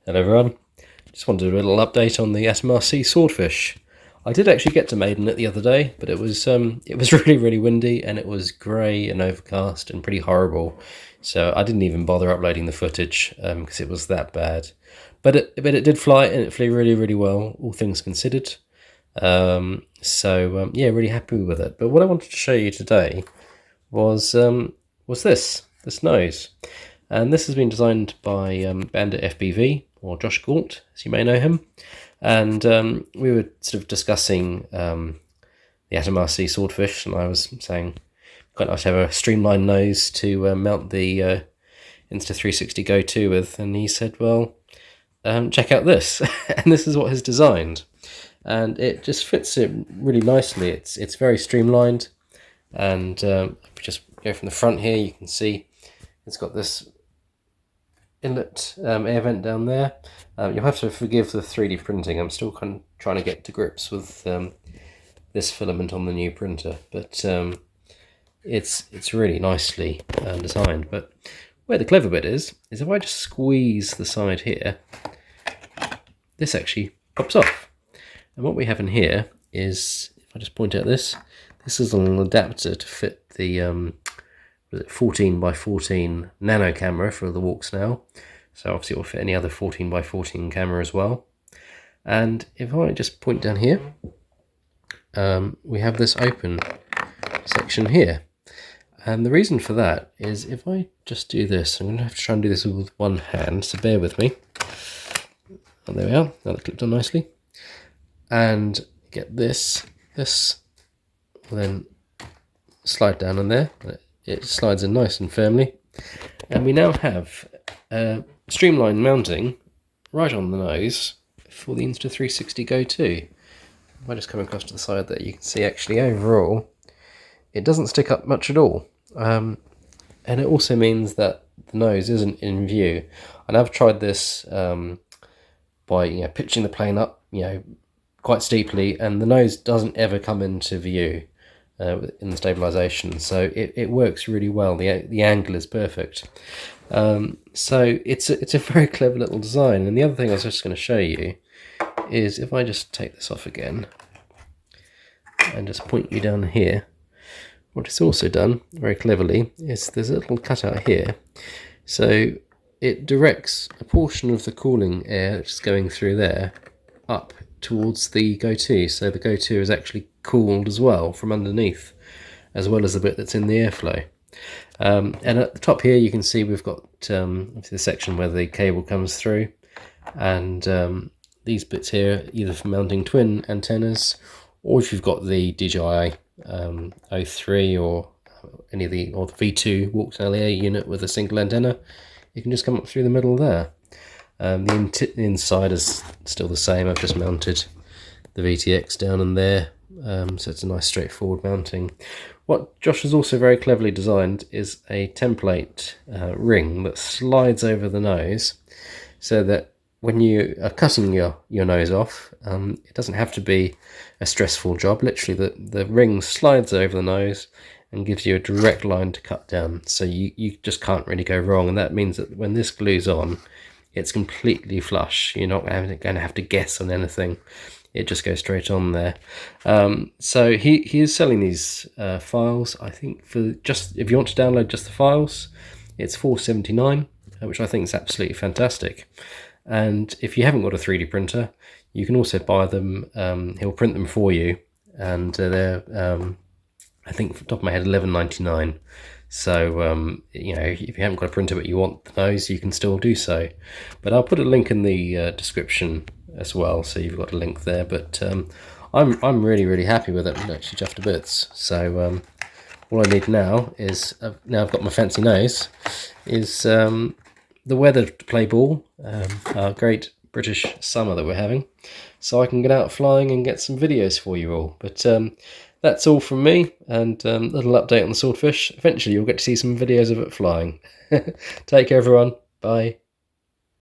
Hello everyone, just wanted to do a little update on the SMRC Swordfish. I did actually get to maiden it the other day, but it was really windy and it was grey and overcast and pretty horrible. So I didn't even bother uploading the footage because it was that bad. But it did fly and it flew really well, all things considered. Yeah, really happy with it. But what I wanted to show you today was this nose. And this has been designed by Bandit FPV, or Josh Galt, as you may know him. And we were sort of discussing the SMRC Swordfish, and I was saying quite nice to have a streamlined nose to mount the Insta360 GO2 with. And he said, well, check out this. And this is what he's designed. And it just fits it really nicely. It's very streamlined. And if we just go from the front here, you can see it's got this inlet air vent down there. You'll have to forgive the 3D printing. I'm still kind of trying to get to grips with this filament on the new printer, but it's really nicely designed. But where the clever bit is if I just squeeze the side here, this actually pops off. And what we have in here is, if I just point out this is a little adapter to fit the 14x14 nano camera for the walks now. So obviously it will fit any other 14x14 camera as well. And if I just point down here, we have this open section here. And the reason for that is if I just do this, I'm going to have to try and do this with one hand, so bear with me. And there we are, now that clipped on nicely. And get this will then slide down in there. It slides in nice and firmly, and we now have streamlined mounting right on the nose for the Insta360 GO2. If I just come across to the side there, you can see actually overall it doesn't stick up much at all, and it also means that the nose isn't in view. And I've tried this by pitching the plane up quite steeply, and the nose doesn't ever come into view in the stabilization, so it works really well. The angle is perfect. So it's a very clever little design. And the other thing I was just going to show you is if I just take this off again and just point you down here, what it's also done very cleverly is there's a little cutout here, so it directs a portion of the cooling air that's going through there up towards the GO2, so the GO2 is actually cooled as well from underneath, as well as the bit that's in the airflow. And at the top here you can see we've got the section where the cable comes through, and these bits here either for mounting twin antennas, or if you've got the DJI 03 or any of the V2 walk LEA unit with a single antenna, you can just come up through the middle there. The inside is still the same. I've just mounted the VTX down in there, so it's a nice straightforward mounting. What Josh has also very cleverly designed is a template ring that slides over the nose, so that when you are cutting your nose off, it doesn't have to be a stressful job. Literally the ring slides over the nose and gives you a direct line to cut down, so you just can't really go wrong. And that means that when this glues on, it's completely flush. You're not going to have to guess on anything. It just goes straight on there. So he is selling these files. I think for just, if you want to download just the files, it's $4.79, which I think is absolutely fantastic. And if you haven't got a 3D printer, you can also buy them. He'll print them for you, and they're I think off the top of my head $11.99. So if you haven't got a printer but you want the nose, you can still do so. But I'll put a link in the description as well, so you've got a link there. But I'm really happy with it. I'm actually chuffed to bits. So all I need now is now I've got my fancy nose, is the weather to play ball, our great British summer that we're having, so I can get out flying and get some videos for you all. But that's all from me, and a little update on the Swordfish. Eventually you'll get to see some videos of it flying. Take care everyone, bye.